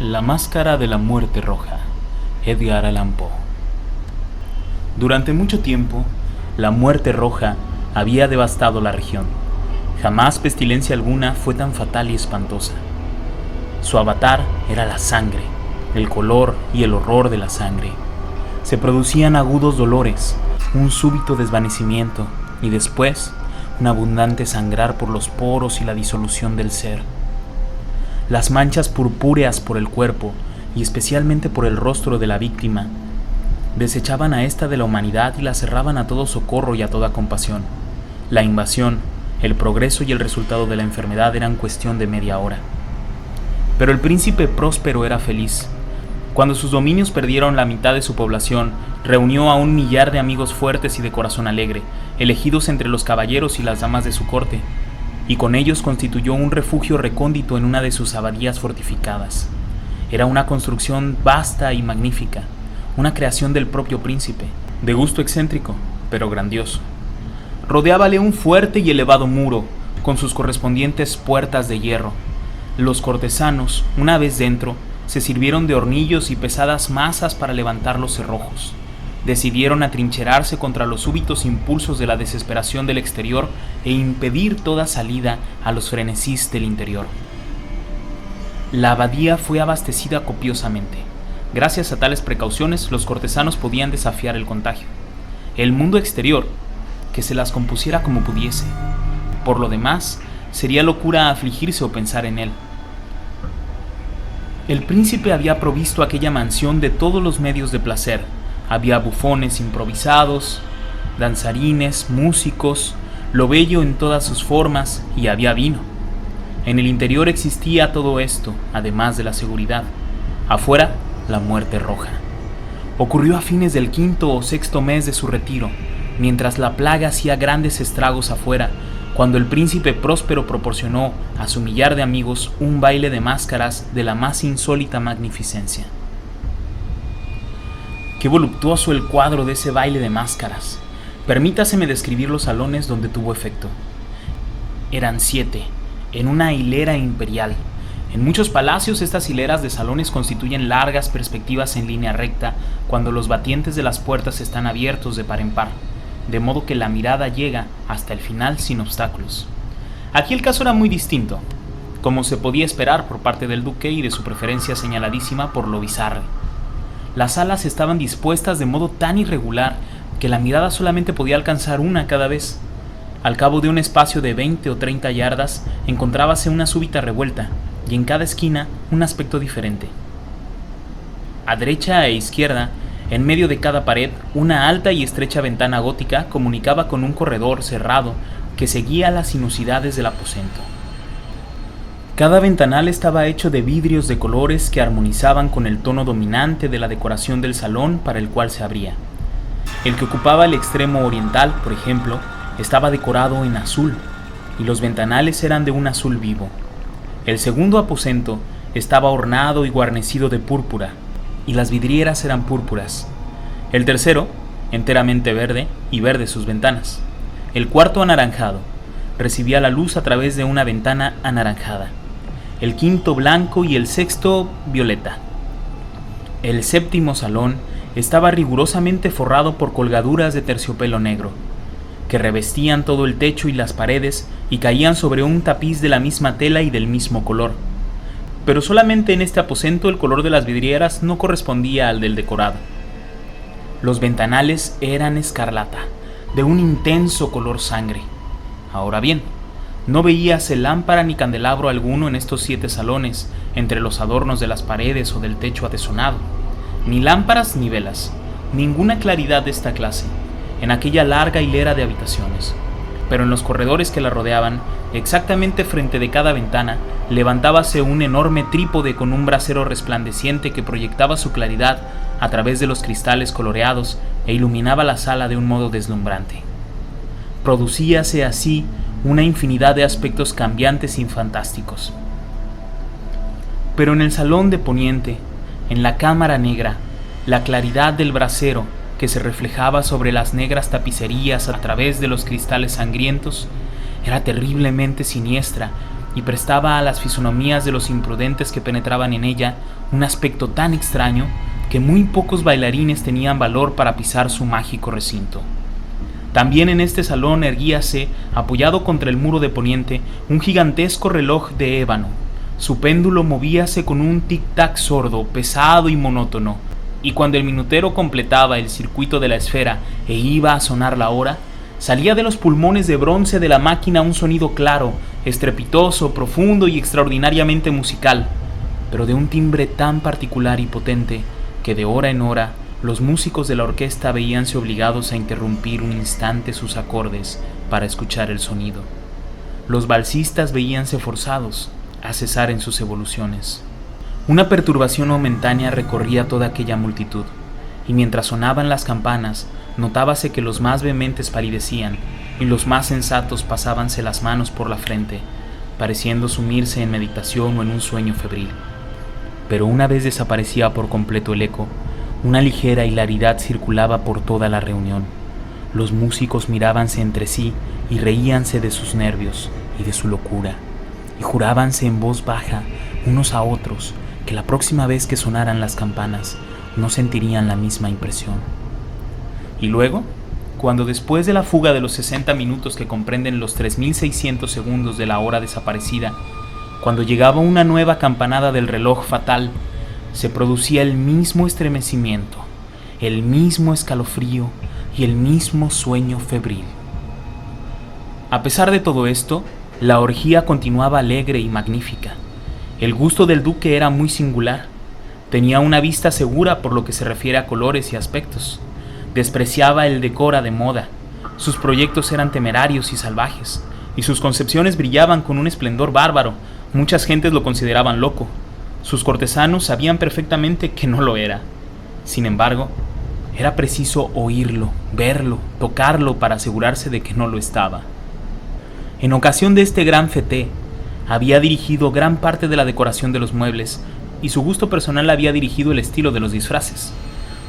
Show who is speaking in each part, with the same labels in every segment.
Speaker 1: La máscara de la muerte roja, Edgar Allan Poe. Durante mucho tiempo, la muerte roja había devastado la región. Jamás pestilencia alguna fue tan fatal y espantosa. Su avatar era la sangre, el color y el horror de la sangre. Se producían agudos dolores, un súbito desvanecimiento y después un abundante sangrar por los poros y la disolución del ser. Las manchas purpúreas por el cuerpo y especialmente por el rostro de la víctima desechaban a esta de la humanidad y la cerraban a todo socorro y a toda compasión. La invasión, el progreso y el resultado de la enfermedad eran cuestión de media hora. Pero el príncipe próspero era feliz. Cuando sus dominios perdieron la mitad de su población, reunió a 1 millar de amigos fuertes y de corazón alegre, elegidos entre los caballeros y las damas de su corte, y con ellos constituyó un refugio recóndito en una de sus abadías fortificadas. Era una construcción vasta y magnífica, una creación del propio príncipe, de gusto excéntrico, pero grandioso. Rodeábale un fuerte y elevado muro, con sus correspondientes puertas de hierro. Los cortesanos, una vez dentro, se sirvieron de hornillos y pesadas masas para levantar los cerrojos. Decidieron atrincherarse contra los súbitos impulsos de la desesperación del exterior e impedir toda salida a los frenesís del interior. La abadía fue abastecida copiosamente. Gracias a tales precauciones, los cortesanos podían desafiar el contagio. El mundo exterior, que se las compusiera como pudiese. Por lo demás, sería locura afligirse o pensar en él. El príncipe había provisto aquella mansión de todos los medios de placer. Había bufones improvisados, danzarines, músicos, lo bello en todas sus formas, y había vino. En el interior existía todo esto, además de la seguridad. Afuera, la muerte roja. Ocurrió a fines del 5º o 6º mes de su retiro, mientras la plaga hacía grandes estragos afuera, cuando el príncipe próspero proporcionó a su millar de amigos un baile de máscaras de la más insólita magnificencia. Qué voluptuoso el cuadro de ese baile de máscaras. Permítaseme describir los salones donde tuvo efecto. Eran 7, en una hilera imperial. En muchos palacios estas hileras de salones constituyen largas perspectivas en línea recta cuando los batientes de las puertas están abiertos de par en par, de modo que la mirada llega hasta el final sin obstáculos. Aquí el caso era muy distinto, como se podía esperar por parte del duque y de su preferencia señaladísima por lo bizarro. Las salas estaban dispuestas de modo tan irregular que la mirada solamente podía alcanzar una cada vez. Al cabo de un espacio de 20 o 30 yardas encontrábase una súbita revuelta, y en cada esquina un aspecto diferente. A derecha e izquierda, en medio de cada pared, una alta y estrecha ventana gótica comunicaba con un corredor cerrado que seguía las sinuosidades del aposento. Cada ventanal estaba hecho de vidrios de colores que armonizaban con el tono dominante de la decoración del salón para el cual se abría. El que ocupaba el extremo oriental, por ejemplo, estaba decorado en azul, y los ventanales eran de un azul vivo. El segundo aposento estaba ornado y guarnecido de púrpura, y las vidrieras eran púrpuras. El tercero, enteramente verde, y verde sus ventanas. El cuarto, anaranjado, recibía la luz a través de una ventana anaranjada. El quinto, blanco, y el sexto, violeta. El séptimo salón estaba rigurosamente forrado por colgaduras de terciopelo negro, que revestían todo el techo y las paredes y caían sobre un tapiz de la misma tela y del mismo color. Pero solamente en este aposento el color de las vidrieras no correspondía al del decorado. Los ventanales eran escarlata, de un intenso color sangre. Ahora bien, no veíase lámpara ni candelabro alguno en estos 7 salones, entre los adornos de las paredes o del techo atezonado. Ni lámparas ni velas, ninguna claridad de esta clase, en aquella larga hilera de habitaciones. Pero en los corredores que la rodeaban, exactamente frente de cada ventana, levantábase un enorme trípode con un brasero resplandeciente que proyectaba su claridad a través de los cristales coloreados e iluminaba la sala de un modo deslumbrante. Producíase así una infinidad de aspectos cambiantes y fantásticos. Pero en el salón de poniente, en la cámara negra, la claridad del brasero que se reflejaba sobre las negras tapicerías a través de los cristales sangrientos era terriblemente siniestra y prestaba a las fisonomías de los imprudentes que penetraban en ella un aspecto tan extraño que muy pocos bailarines tenían valor para pisar su mágico recinto. También en este salón erguíase, apoyado contra el muro de poniente, un gigantesco reloj de ébano. Su péndulo movíase con un tic-tac sordo, pesado y monótono, y cuando el minutero completaba el circuito de la esfera e iba a sonar la hora, salía de los pulmones de bronce de la máquina un sonido claro, estrepitoso, profundo y extraordinariamente musical, pero de un timbre tan particular y potente que de hora en hora los músicos de la orquesta veíanse obligados a interrumpir un instante sus acordes para escuchar el sonido. Los valsistas veíanse forzados a cesar en sus evoluciones. Una perturbación momentánea recorría toda aquella multitud, y mientras sonaban las campanas, notábase que los más vehementes palidecían y los más sensatos pasábanse las manos por la frente, pareciendo sumirse en meditación o en un sueño febril. Pero una vez desaparecía por completo el eco, una ligera hilaridad circulaba por toda la reunión. Los músicos mirábanse entre sí y reíanse de sus nervios y de su locura, y jurábanse en voz baja unos a otros que la próxima vez que sonaran las campanas no sentirían la misma impresión. Y luego, cuando después de la fuga de los 60 minutos que comprenden los 3600 segundos de la hora desaparecida, cuando llegaba una nueva campanada del reloj fatal, se producía el mismo estremecimiento, el mismo escalofrío y el mismo sueño febril. A pesar de todo esto, la orgía continuaba alegre y magnífica. El gusto del duque era muy singular. Tenía una vista segura por lo que se refiere a colores y aspectos. Despreciaba el decora de moda. Sus proyectos eran temerarios y salvajes, y sus concepciones brillaban con un esplendor bárbaro. Muchas gentes lo consideraban loco. Sus cortesanos sabían perfectamente que no lo era. Sin embargo, era preciso oírlo, verlo, tocarlo para asegurarse de que no lo estaba. En ocasión de este gran fete, había dirigido gran parte de la decoración de los muebles, y su gusto personal había dirigido el estilo de los disfraces.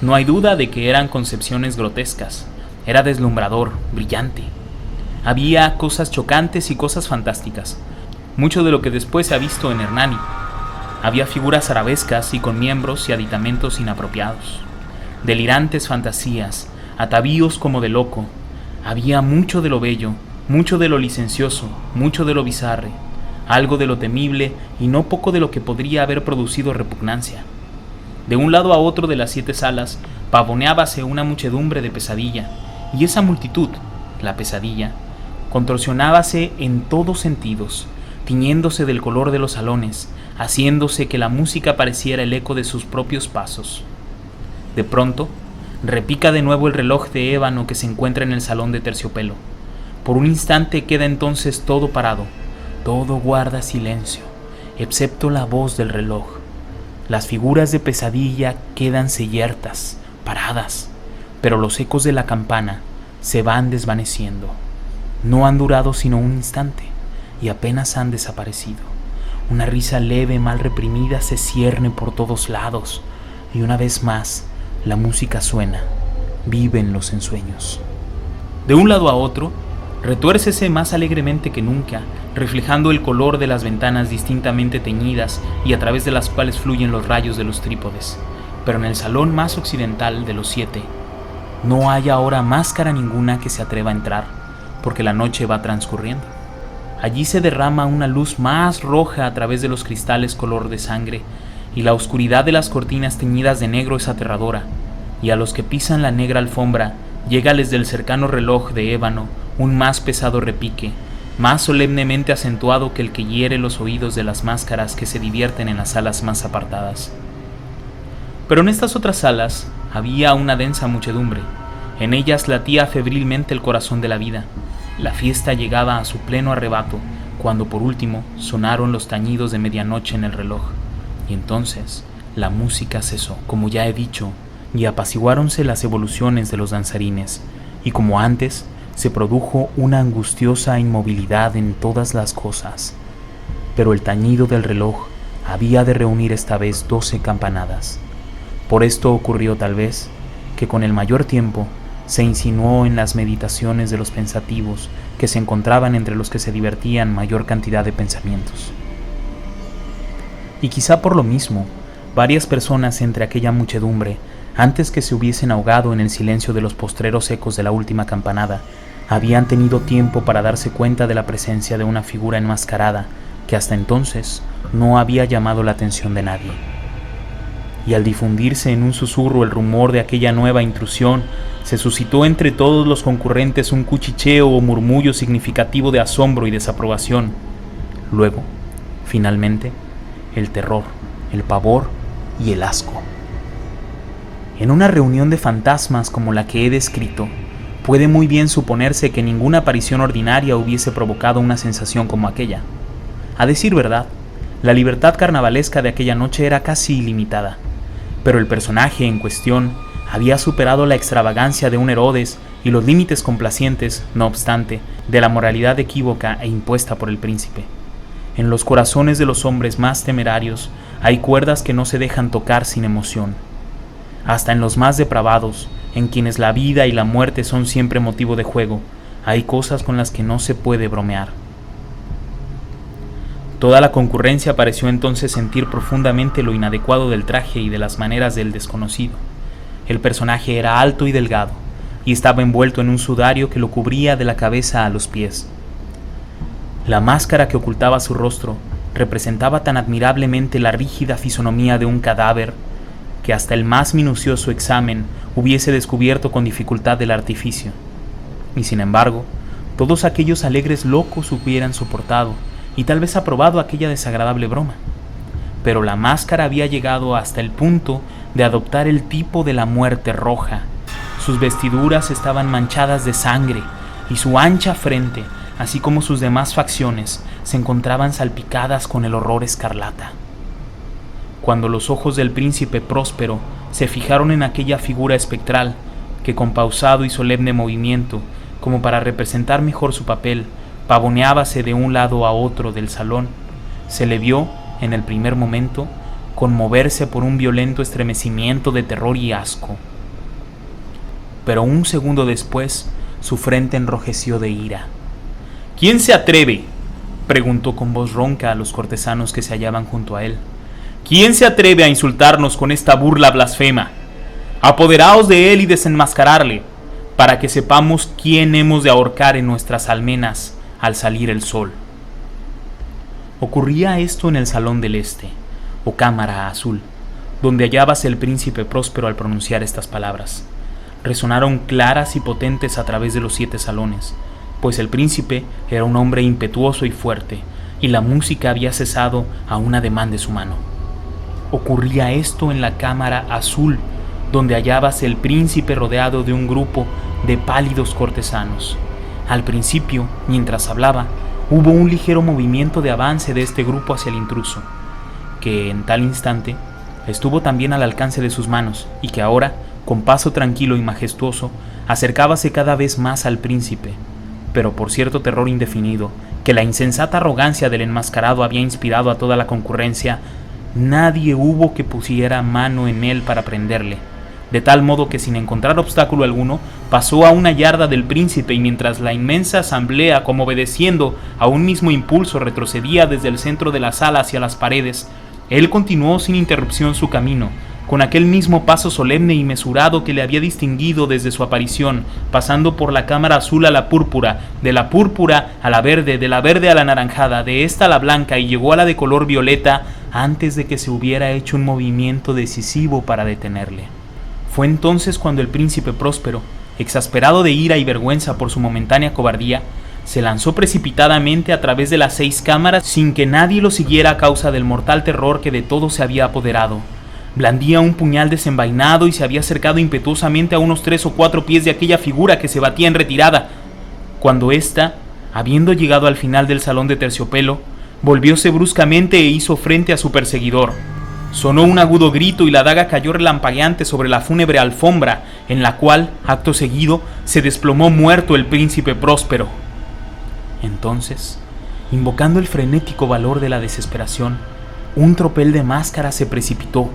Speaker 1: No hay duda de que eran concepciones grotescas. Era deslumbrador, brillante. Había cosas chocantes y cosas fantásticas, mucho de lo que después se ha visto en Hernani. Había figuras arabescas y con miembros y aditamentos inapropiados, delirantes fantasías, atavíos como de loco. Había mucho de lo bello, mucho de lo licencioso, mucho de lo bizarre, algo de lo temible y no poco de lo que podría haber producido repugnancia. De un lado a otro de las 7 salas pavoneábase una muchedumbre de pesadilla, y esa multitud, la pesadilla, contorsionábase en todos sentidos, tiñéndose del color de los salones, haciéndose que la música pareciera el eco de sus propios pasos. De pronto, repica de nuevo el reloj de ébano que se encuentra en el salón de terciopelo. Por un instante queda entonces todo parado, todo guarda silencio, excepto la voz del reloj. Las figuras de pesadilla quédanse yertas, paradas, pero los ecos de la campana se van desvaneciendo. No han durado sino un instante y apenas han desaparecido. Una risa leve, mal reprimida, se cierne por todos lados, y una vez más la música suena, viven los ensueños. De un lado a otro, retuércese más alegremente que nunca, reflejando el color de las ventanas distintamente teñidas y a través de las cuales fluyen los rayos de los trípodes. Pero en el salón más occidental de los 7, no hay ahora máscara ninguna que se atreva a entrar, porque la noche va transcurriendo. Allí se derrama una luz más roja a través de los cristales color de sangre, y la oscuridad de las cortinas teñidas de negro es aterradora, y a los que pisan la negra alfombra llégales del cercano reloj de ébano un más pesado repique, más solemnemente acentuado que el que hiere los oídos de las máscaras que se divierten en las salas más apartadas. Pero en estas otras salas había una densa muchedumbre. En ellas latía febrilmente el corazón de la vida. La fiesta llegaba a su pleno arrebato, cuando por último sonaron los tañidos de medianoche en el reloj, y entonces la música cesó, como ya he dicho, y apaciguáronse las evoluciones de los danzarines, y como antes, se produjo una angustiosa inmovilidad en todas las cosas. Pero el tañido del reloj había de reunir esta vez 12 campanadas. Por esto ocurrió tal vez que con el mayor tiempo se insinuó en las meditaciones de los pensativos que se encontraban entre los que se divertían mayor cantidad de pensamientos. Y quizá por lo mismo, varias personas entre aquella muchedumbre, antes que se hubiesen ahogado en el silencio de los postreros ecos de la última campanada, habían tenido tiempo para darse cuenta de la presencia de una figura enmascarada que hasta entonces no había llamado la atención de nadie. Y al difundirse en un susurro el rumor de aquella nueva intrusión, se suscitó entre todos los concurrentes un cuchicheo o murmullo significativo de asombro y desaprobación. Luego, finalmente, el terror, el pavor y el asco. En una reunión de fantasmas como la que he descrito, puede muy bien suponerse que ninguna aparición ordinaria hubiese provocado una sensación como aquella. A decir verdad, la libertad carnavalesca de aquella noche era casi ilimitada, pero el personaje en cuestión había superado la extravagancia de un Herodes y los límites complacientes, no obstante, de la moralidad equívoca e impuesta por el príncipe. En los corazones de los hombres más temerarios hay cuerdas que no se dejan tocar sin emoción. Hasta en los más depravados, en quienes la vida y la muerte son siempre motivo de juego, hay cosas con las que no se puede bromear. Toda la concurrencia pareció entonces sentir profundamente lo inadecuado del traje y de las maneras del desconocido. El personaje era alto y delgado, y estaba envuelto en un sudario que lo cubría de la cabeza a los pies. La máscara que ocultaba su rostro representaba tan admirablemente la rígida fisonomía de un cadáver que hasta el más minucioso examen hubiese descubierto con dificultad el artificio. Y sin embargo, todos aquellos alegres locos hubieran soportado y tal vez aprobado aquella desagradable broma. Pero la máscara había llegado hasta el punto de adoptar el tipo de la muerte roja. Sus vestiduras estaban manchadas de sangre y su ancha frente, así como sus demás facciones, se encontraban salpicadas con el horror escarlata. Cuando los ojos del príncipe Próspero se fijaron en aquella figura espectral, que con pausado y solemne movimiento, como para representar mejor su papel, pavoneábase de un lado a otro del salón, se le vio, en el primer momento, conmoverse por un violento estremecimiento de terror y asco. Pero un segundo después, su frente enrojeció de ira. «¿Quién se atreve?», preguntó con voz ronca a los cortesanos que se hallaban junto a él. «¿Quién se atreve a insultarnos con esta burla blasfema? Apoderaos de él y desenmascararle, para que sepamos quién hemos de ahorcar en nuestras almenas al salir el sol». Ocurría esto en el Salón del Este, o Cámara Azul, donde hallábase el príncipe Próspero al pronunciar estas palabras. Resonaron claras y potentes a través de los 7 salones, pues el príncipe era un hombre impetuoso y fuerte, y la música había cesado a un ademán de su mano. Ocurría esto en la Cámara Azul, donde hallábase el príncipe rodeado de un grupo de pálidos cortesanos. Al principio, mientras hablaba, hubo un ligero movimiento de avance de este grupo hacia el intruso, que en tal instante estuvo también al alcance de sus manos y que ahora, con paso tranquilo y majestuoso, acercábase cada vez más al príncipe, pero por cierto terror indefinido que la insensata arrogancia del enmascarado había inspirado a toda la concurrencia, nadie hubo que pusiera mano en él para prenderle, de tal modo que sin encontrar obstáculo alguno, pasó a una yarda del príncipe y mientras la inmensa asamblea, como obedeciendo a un mismo impulso, retrocedía desde el centro de la sala hacia las paredes, él continuó sin interrupción su camino, con aquel mismo paso solemne y mesurado que le había distinguido desde su aparición, pasando por la cámara azul a la púrpura, de la púrpura a la verde, de la verde a la anaranjada, de esta a la blanca y llegó a la de color violeta antes de que se hubiera hecho un movimiento decisivo para detenerle. Fue entonces cuando el príncipe Próspero, exasperado de ira y vergüenza por su momentánea cobardía, se lanzó precipitadamente a través de las 6 cámaras sin que nadie lo siguiera a causa del mortal terror que de todo se había apoderado. Blandía un puñal desenvainado y se había acercado impetuosamente a unos 3 o 4 pies de aquella figura que se batía en retirada, cuando ésta, habiendo llegado al final del salón de terciopelo, volvióse bruscamente e hizo frente a su perseguidor. Sonó un agudo grito y la daga cayó relampagueante sobre la fúnebre alfombra, en la cual, acto seguido, se desplomó muerto el príncipe Próspero. Entonces, invocando el frenético valor de la desesperación, un tropel de máscaras se precipitó,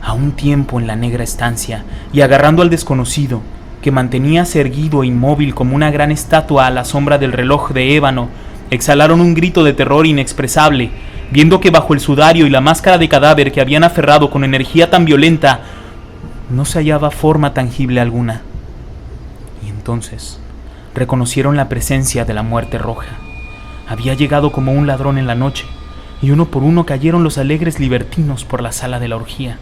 Speaker 1: a un tiempo en la negra estancia, y agarrando al desconocido, que manteníase erguido e inmóvil como una gran estatua a la sombra del reloj de ébano, exhalaron un grito de terror inexpresable, viendo que bajo el sudario y la máscara de cadáver que habían aferrado con energía tan violenta, no se hallaba forma tangible alguna. Y entonces reconocieron la presencia de la muerte roja. Había llegado como un ladrón en la noche, y uno por uno cayeron los alegres libertinos por la sala de la orgía,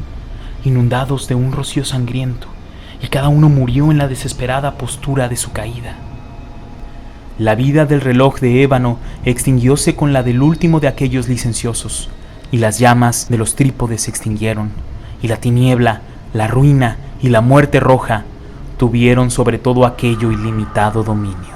Speaker 1: inundados de un rocío sangriento, y cada uno murió en la desesperada postura de su caída. La vida del reloj de ébano extinguióse con la del último de aquellos licenciosos, y las llamas de los trípodes se extinguieron, y la tiniebla, la ruina y la muerte roja tuvieron sobre todo aquello ilimitado dominio.